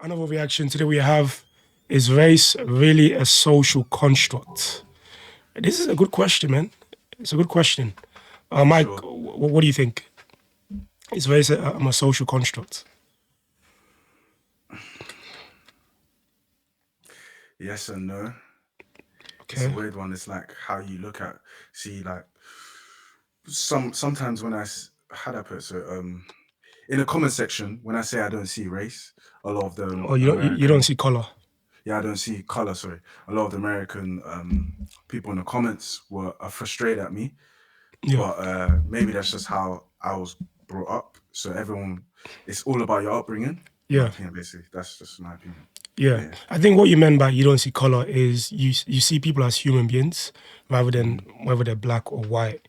Another reaction today we have is race really a social construct? This is a good question, man. It's a good question. Mike, Sure. what do you think? Is race a social construct? Yes and no. It's a Okay. weird one. It's like how you look at see like sometimes when how do I put it? So in the comment section when I say I don't see race, a lot of the Or you don't American see color? yeah I don't see color. Sorry, a lot of the American people in the comments are frustrated at me, Yeah. but maybe that's just how I was brought up. So everyone, it's all about your upbringing. In my Yeah. opinion, basically, that's just my opinion. But Yeah. yeah. I think what you meant by you don't see color is you see people as human beings rather than Mhm. whether they're black or white.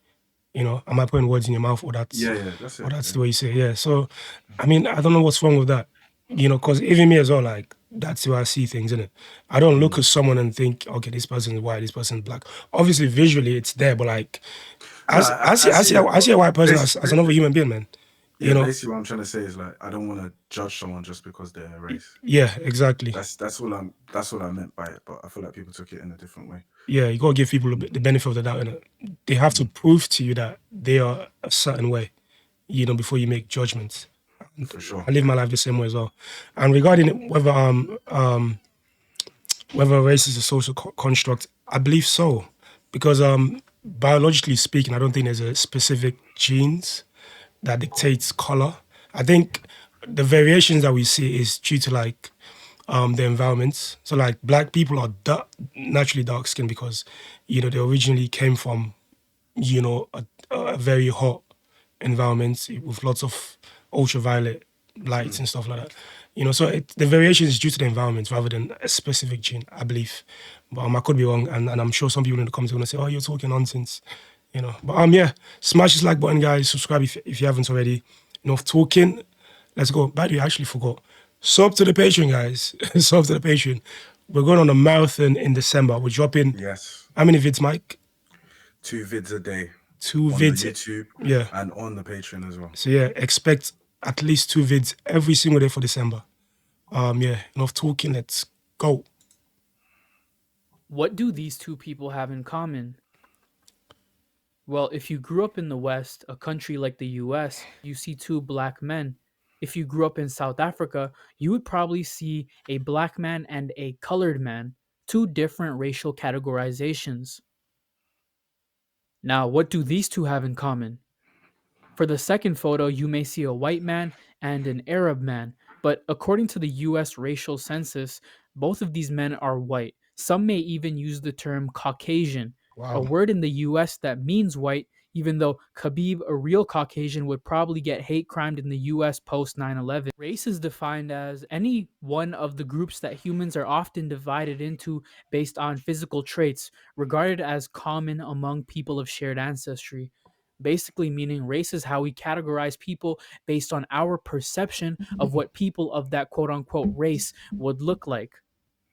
Am I putting words in your mouth Yeah, yeah, that's or it. that's Yeah. the way you say it? Yeah. So, I mean, I don't know what's wrong with that. Because even me as well, like that's the way I see things, innit? I don't look Mm. at someone and think, okay, this person's white, this person's black. Obviously, visually it's there, but like No, as I see, I see it, I but see a white person as basically, another human being, man. You yeah, know? basically what I'm trying to say is like I don't want to judge someone just because they're a race. Yeah, exactly. That's all I meant by it. But I feel like people took it in a different way. Yeah, you gotta give people the benefit of the doubt, innit? They have to Mm, prove to you that they are a certain way, before you make judgments. And for sure. I live my life the same way as well. And regarding whether race is a social construct, I believe so, because biologically speaking, I don't think there's a specific genes that dictates color. I think the variations that we see is due to like the environments. So like black people are naturally dark skinned because they originally came from a very hot environment with lots of ultraviolet lights Mm. and stuff like that. So the variation is due to the environment rather than a specific gene, I believe. But I could be wrong, and I'm sure some people in the comments are gonna say, "Oh, you're talking nonsense," But yeah, smash this like button, guys. Subscribe if you haven't already. Enough talking. Let's go. By the way, I actually forgot. Sub to the Patreon, guys. Sub to the Patreon. We're going on a marathon in December. We're dropping Yes, how many vids, Mike? 2 vids a day Two on the vids. YouTube Yeah. and on the Patreon as well. So yeah, expect at least two vids every single day for December. Yeah, enough talking. Let's go. What do these two people have in common? Well, if you grew up in the West, a country like the US, you see two black men. If you grew up in South Africa, you would probably see a black man and a colored man, two different racial categorizations. Now, what do these two have in common? For the second photo, you may see a white man and an Arab man, but according to the US racial census, both of these men are white. Some may even use the term Caucasian, a Wow. word in the US that means white, even though Khabib, a real Caucasian, would probably get hate crimed in the US post 9/11. Race is defined as any one of the groups that humans are often divided into based on physical traits, regarded as common among people of shared ancestry. Basically, meaning race is how we categorize people based on our perception of what people of that quote unquote race would look like.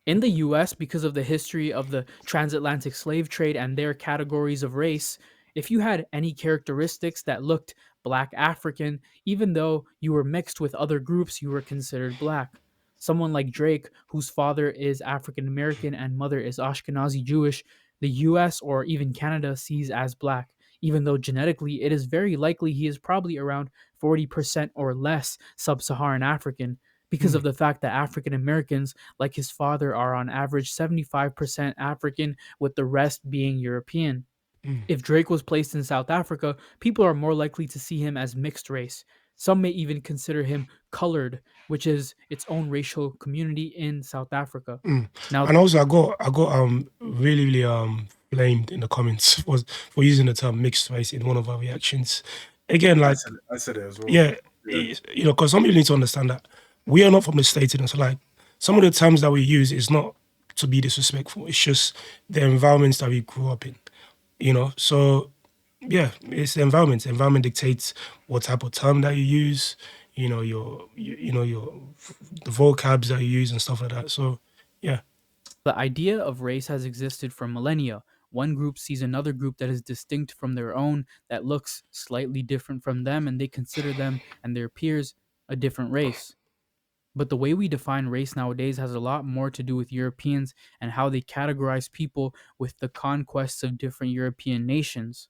In the US, because of the history of the transatlantic slave trade and their categories of race, if you had any characteristics that looked black African, even though you were mixed with other groups, you were considered black. Someone like Drake, whose father is African American and mother is Ashkenazi Jewish, the US or even Canada sees as black, even though genetically it is very likely he is probably around 40% or less sub Saharan African because Hmm. of the fact that African Americans like his father, are on average 75% African, with the rest being European. Hmm. If Drake was placed in South Africa, people are more likely to see him as mixed race. Some may even consider him colored, which is its own racial community in South Africa. Mm. Now, And also, I got really really blamed in the comments for using the term mixed race in one of our reactions. Again, like I said it as well. yeah, Yeah. because some people need to understand that we are not from the states, so like some of the terms that we use is not to be disrespectful. It's just the environments that we grew up in. So yeah, it's the environment. The environment dictates what type of term that you use. Your the vocabs that you use and stuff like that. So yeah. the idea of race has existed for millennia. One group sees another group that is distinct from their own, that looks slightly different from them, and they consider them and their peers a different race. But the way we define race nowadays has a lot more to do with Europeans and how they categorize people with the conquests of different European nations.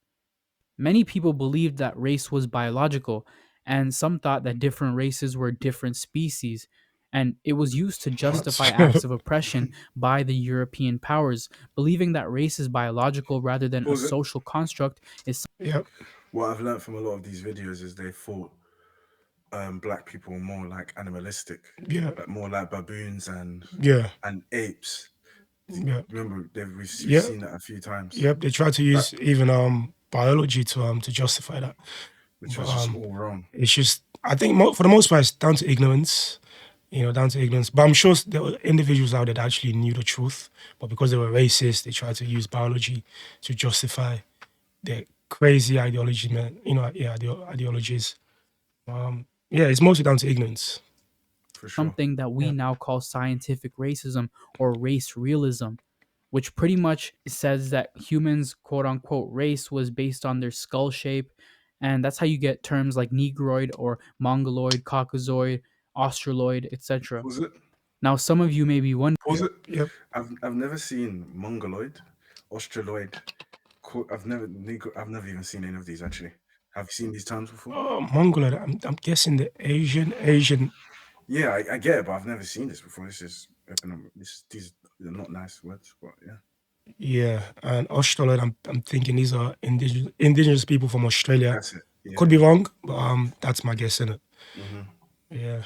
Many people believed that race was biological, and some thought that different races were different species. And it was used to justify acts What? of oppression by the European powers. Believing that race is biological rather than a Was it? social construct is Yep. What I've learned from a lot of these videos is they thought black people were more like animalistic, Yeah. like more like baboons Yeah. and apes. Yeah. Remember, we've Yeah. seen that a few times, Yep. They try to but use even biology to justify that. which But was just all wrong. it's just I think for the most part it's down to ignorance. Down to ignorance. But I'm sure there were individuals out there that actually knew the truth, but because they were racist, they tried to use biology to justify their crazy ideology, man. Yeah, ideologies. Yeah, it's mostly down to ignorance. For sure. something that we Yeah. now call scientific racism or race realism, which pretty much says that humans, quote unquote, race was based on their skull shape. And that's how you get terms like Negroid or Mongoloid, Caucasoid, Australoid, etc. Was it? Now, some of you may be wondering, Was Yep. it? Yep. I've never seen Mongoloid, Australoid. I've never even seen any of these actually. Have you seen these terms before? Mongoloid. I'm guessing the Asian. Yeah, I get it, but I've never seen this before. This is these are not nice words, but yeah, Yeah, and Australoid. I'm thinking these are indigenous people from Australia. that's it. Could Yeah. be wrong, but that's my guess in it. Hmm. Yeah.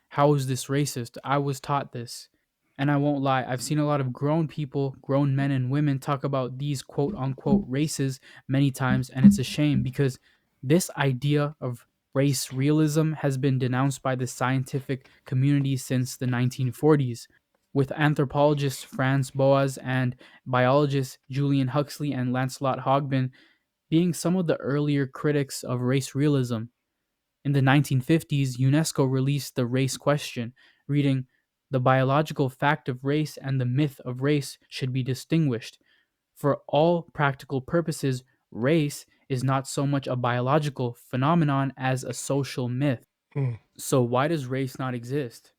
how is this racist? I was taught this. And I won't lie, I've seen a lot of grown people, grown men and women talk about these quote unquote races many times, and it's a shame because this idea of race realism has been denounced by the scientific community since the 1940s, with anthropologist Franz Boas and biologist Julian Huxley and Lancelot Hogben being some of the earlier critics of race realism. In the 1950s, UNESCO released The Race Question, reading, "The biological fact of race and the myth of race should be distinguished. For all practical purposes, race is not so much a biological phenomenon as a social myth." Mm, So, why does race not exist?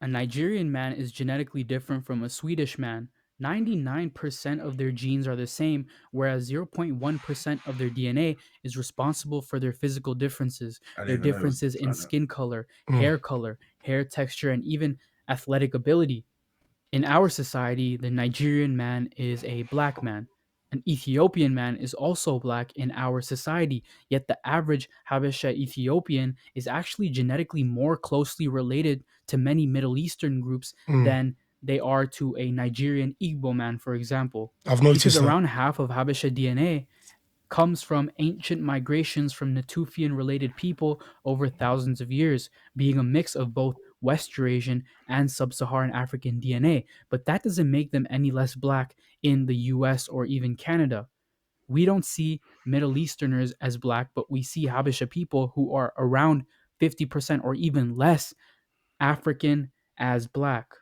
A Nigerian man is genetically different from a Swedish man. 99% of their genes are the same, whereas 0.1% of their DNA is responsible for their physical differences, I didn't their even know it was differences in like that. skin mm, color, hair texture, and even athletic ability. In our society, the Nigerian man is a black man. An Ethiopian man is also black in our society, yet the average Habesha Ethiopian is actually genetically more closely related to many Middle Eastern groups mm. than they are to a Nigerian Igbo man, for example. I've Because noticed that. around half of Habesha DNA comes from ancient migrations from Natufian related people over thousands of years, being a mix of both West Eurasian and Sub Saharan African DNA. But that doesn't make them any less black in the US or even Canada. We don't see Middle Easterners as black, but we see Habesha people who are around 50% or even less African as black.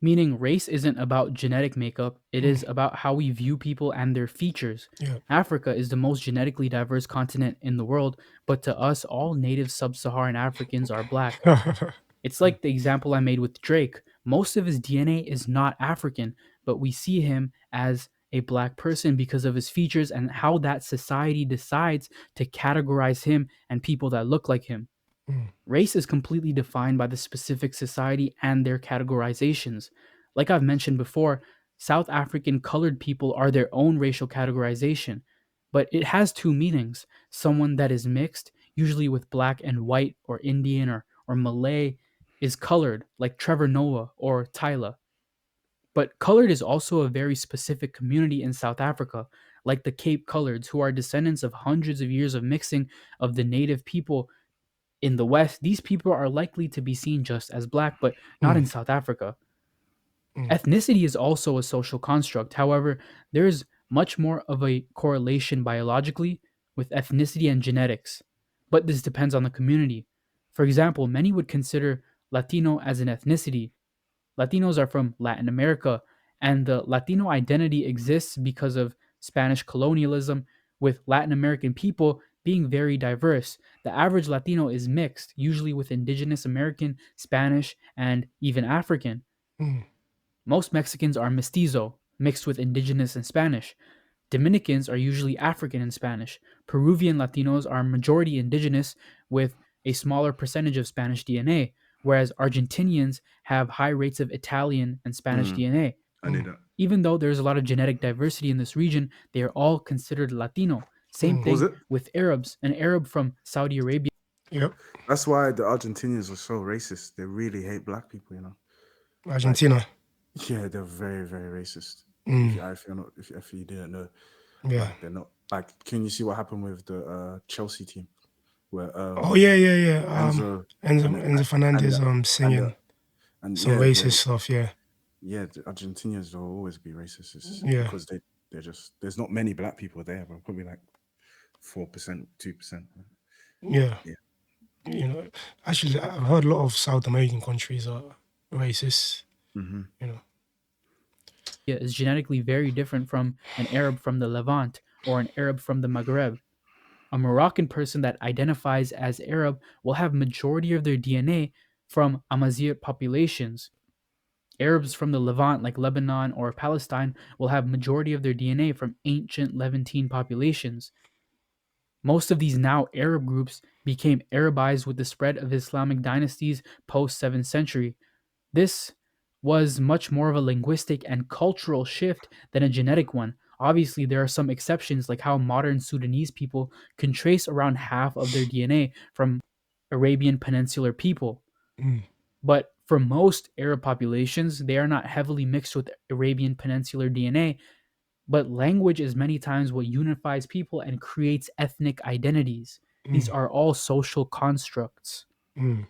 Meaning, race isn't about genetic makeup, it Mm, is about how we view people and their features. yeah. Africa is the most genetically diverse continent in the world, but to us, all native sub Saharan Africans are black. It's like the example I made with Drake. Most of his DNA is not African, but we see him as a black person because of his features and how that society decides to categorize him and people that look like him. Mm, Race is completely defined by the specific society and their categorizations. Like I've mentioned before, South African colored people are their own racial categorization, but it has two meanings. Someone that is mixed, usually with black and white or Indian or Malay, is colored, like Trevor Noah or Tyla. But colored is also a very specific community in South Africa, like the Cape Coloreds, who are descendants of hundreds of years of mixing of the native people in the West. These people are likely to be seen just as black, but not mm, in South Africa. mm, Ethnicity is also a social construct. However, there is much more of a correlation biologically with ethnicity and genetics, but this depends on the community. For example, many would consider Latino as an ethnicity. Latinos are from Latin America, and the Latino identity exists because of Spanish colonialism, with Latin American people being very diverse. The average Latino is mixed, usually with indigenous American, Spanish, and even African. Mm. Most Mexicans are mestizo, mixed with indigenous and Spanish. Dominicans are usually African and Spanish. Peruvian Latinos are majority indigenous with a smaller percentage of Spanish DNA, whereas Argentinians have high rates of Italian and Spanish Mm, DNA. I knew that. Even though there's a lot of genetic diversity in this region, they are all considered Latino. Same Mm. What was thing it? with Arabs. An Arab from Saudi Arabia Yep. That's why the Argentinians are so racist. They really hate black people, you know. Like, Argentina. yeah, they're very, very racist. Mm. If you're not, if you didn't know, Yeah. like they're not. Like, can you see what happened with the Chelsea team, where Oh yeah, yeah, yeah. Enzo Enzo, and Enzo and Fernandez and the, singing and some yeah, racist stuff. Yeah. the Argentinians will always be racist. It's Yeah. because they're just there's not many black people there, but probably like 4%, 2%. Yeah. Yeah. You know, actually, I've heard a lot of South American countries are racist. Mm-hmm. You know. is genetically very different from an Arab from the Levant or an Arab from the Maghreb. A Moroccan person that identifies as Arab will have majority of their DNA from Amazigh populations. Arabs from the Levant, like Lebanon or Palestine, will have majority of their DNA from ancient Levantine populations. Most of these now Arab groups became Arabized with the spread of Islamic dynasties post 7th century. This was much more of a linguistic and cultural shift than a genetic one. Obviously, there are some exceptions, like how modern Sudanese people can trace around half of their DNA from Arabian Peninsular people. Mm. But for most Arab populations, they are not heavily mixed with Arabian Peninsular DNA. But language is many times what unifies people and creates ethnic identities. These Mm. are all social constructs. Mm.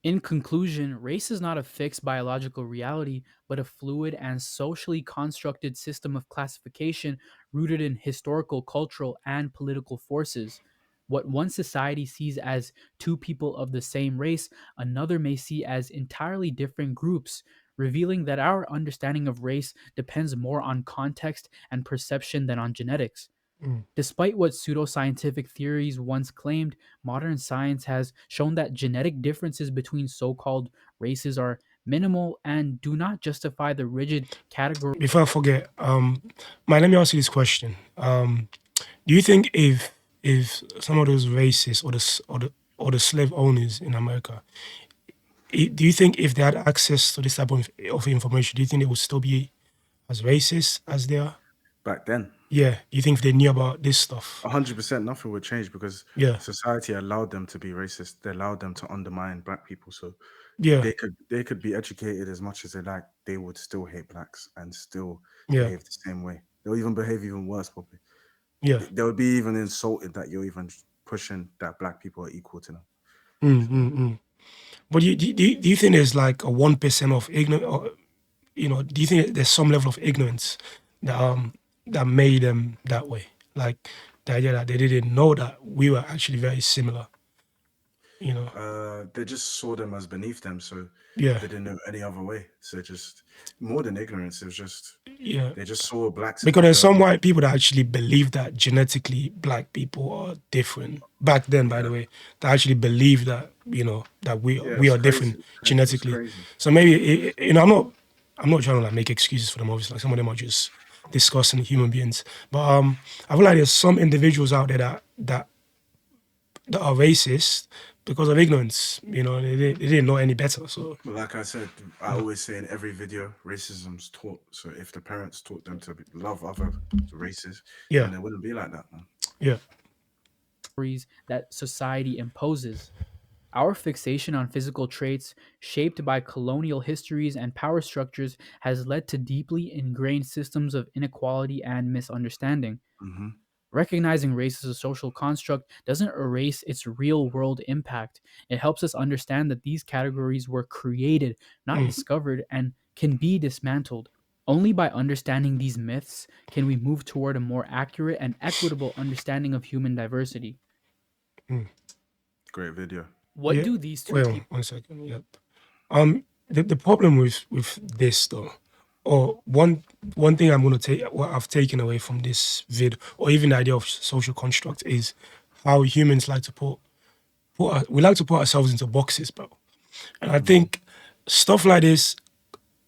In conclusion, race is not a fixed biological reality, but a fluid and socially constructed system of classification rooted in historical, cultural, and political forces. What one society sees as two people of the same race, another may see as entirely different groups, revealing that our understanding of race depends more on context and perception than on genetics. Mm. Despite what pseudoscientific theories once claimed, modern science has shown that genetic differences between so called races are minimal and do not justify the rigid category. Before I forget, man, let me ask you this question. Do you think if some of those racists or the slave owners in America, do you think if they had access to this type of information, do you think they would still be as racist as they are? Back then, Yeah. Do you think if they knew about this stuff? 100% nothing would change because Yeah. society allowed them to be racist. They allowed them to undermine black people. So Yeah. they could be educated as much as they like. They would still hate blacks and still Yeah. behave the same way. They'll even behave even worse, probably. Yeah. They'll be even insulted that you're even pushing that black people are equal to them. But do you think there's like a 1% of ignorance, or do you think there's some level of ignorance that made them that way? Like the idea that they didn't know that we were actually very similar. They just saw them as beneath them, so Yeah. they didn't know any other way. So just more than ignorance, it was just Yeah. they just saw blacks as Because there's the some white people that actually believe that genetically black people are different. Back then, by the way, they actually believe that that we it's are different crazy. It's genetically. crazy. So maybe I'm not trying to like make excuses for them. Obviously, like some of them are just disgusting human beings. But I feel like there's some individuals out there that are racist because of ignorance. They didn't know any better. So But like I said, I always say in every video, racism's taught. So if the parents taught them to love other races, yeah, then it wouldn't be like that, man. yeah, That society imposes. Our fixation on physical traits, shaped by colonial histories and power structures, has led to deeply ingrained systems of inequality and misunderstanding. Mm-hmm. Recognizing race as a social construct doesn't erase its real world impact. It helps us understand that these categories were created, not discovered, and can be dismantled. Only by understanding these myths can we move toward a more accurate and equitable understanding of human diversity. Great video. What yeah. do these two Well, people? 1 second. Yep. The problem with this though, or one thing I'm gonna take, what I've taken away from this vid, or even the idea of social construct, is how humans like to we like to put ourselves into boxes, bro. And I think stuff like this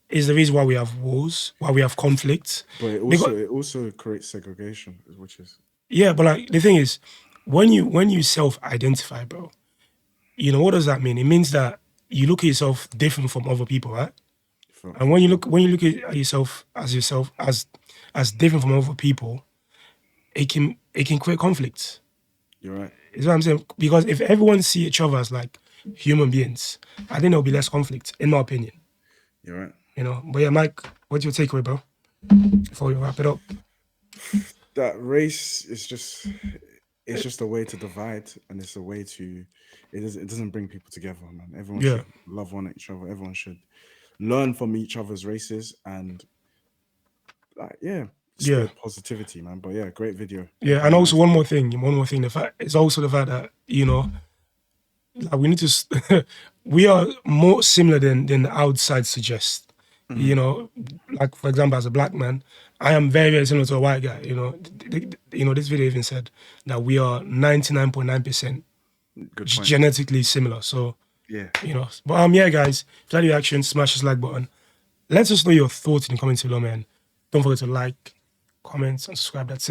is the reason why we have wars, why we have conflicts. But Because it also creates segregation, which is yeah, but like the thing is, when you self-identify, bro, you know what does that mean? It means that you look at yourself different from other people, right? And when you look at yourself as different from other people, it can create conflicts. You're right. Is what I'm saying? Because if everyone see each other as like human beings, I think there'll be less conflict, in my opinion. You're right. You know. But yeah, Mike, what's your takeaway, bro? Before we wrap it up. That race is just a way to divide, and it's a way to it doesn't bring people together, man. Everyone Yeah. should love one each other. Everyone should learn from each other's races and like spread positivity, man. But yeah, great video. Yeah, and also one more thing. The fact it's also the fact that like we need to. We are more similar than the outside suggests. You know, like for example, as a black man, I am very very similar to a white guy. You know, this video even said that we are 99.9% Good point. genetically similar. So Yeah. you know, but yeah, guys, if you like the action, smash this like button. Let us know your thoughts in the comments below, man. Don't forget to like, comment, and subscribe. That's it.